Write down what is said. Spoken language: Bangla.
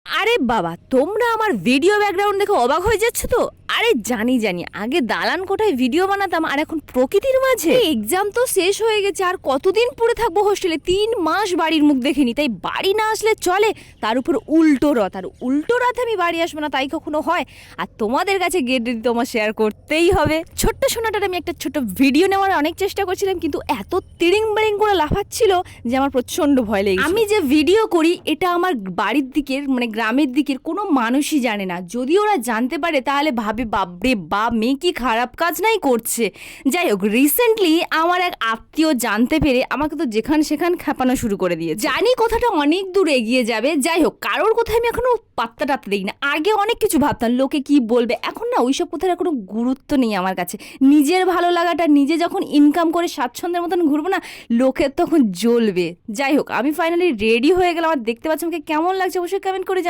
আরে বাবা, তোমরা আমার ভিডিও ব্যাকগ্রাউন্ড দেখে অবাক হয়ে যাচ্ছ তো? আরে জানি জানি, আগে দালান কোঠায় ভিডিও বানাতাম আর এখন প্রকৃতির মাঝে। এক্সাম তো শেষ হয়ে গেছে, আর কতদিন পড়ে থাকবো হোস্টেলে? 3 মাস বাড়ির মুখ দেখিনি, তাই বাড়ি না আসলে চলে। তার উপর উল্টো রথ, আর উল্টো রথে আমি বাড়ি আসবো না তাই কখনো হয়? আর তোমাদের কাছে গেট রেডি তো আমার শেয়ার করতেই হবে। ছোট্ট সোনাটার আমি একটা ছোট ভিডিও নেওয়ার অনেক চেষ্টা করছিলাম, কিন্তু এত তিরিং বারিং করে লাফাচ্ছিল যে আমার প্রচন্ড ভয় লেগেছে। আমি যে ভিডিও করি এটা আমার বাড়ির দিকের মানে গ্রামের দিকের কোনো মানুষই জানে না। যদি ওরা জানতে পারে তাহলে ভাবে বাপরে বাপ, মেয়ে কি খারাপ কাজ নাই করছে। যাই হোক, রিসেন্টলি আমার এক আত্মীয় জানতে পেরে আমাকে তো যেখান সেখান খেপানো শুরু করে দিয়েছে। জানি কথাটা অনেক দূর এগিয়ে যাবে। যাই হোক, কারোর কথা আমি এখনো পাত্তা টাত্তা দিই না। আগে অনেক কিছু ভাবতাম লোকে কি বলবে, এখন না ওইসব কথার কোনো গুরুত্ব নেই আমার কাছে। নিজের ভালো লাগাটা নিজে যখন ইনকাম করে স্বাচ্ছন্দ্যের মতন ঘুরবো না, লোকের তখন জ্বলবে। যাই হোক, আমি ফাইনালি রেডি হয়ে গেলাম। আর দেখতে পাচ্ছি আমাকে কেমন লাগছে অবশ্যই কমেন্ট করে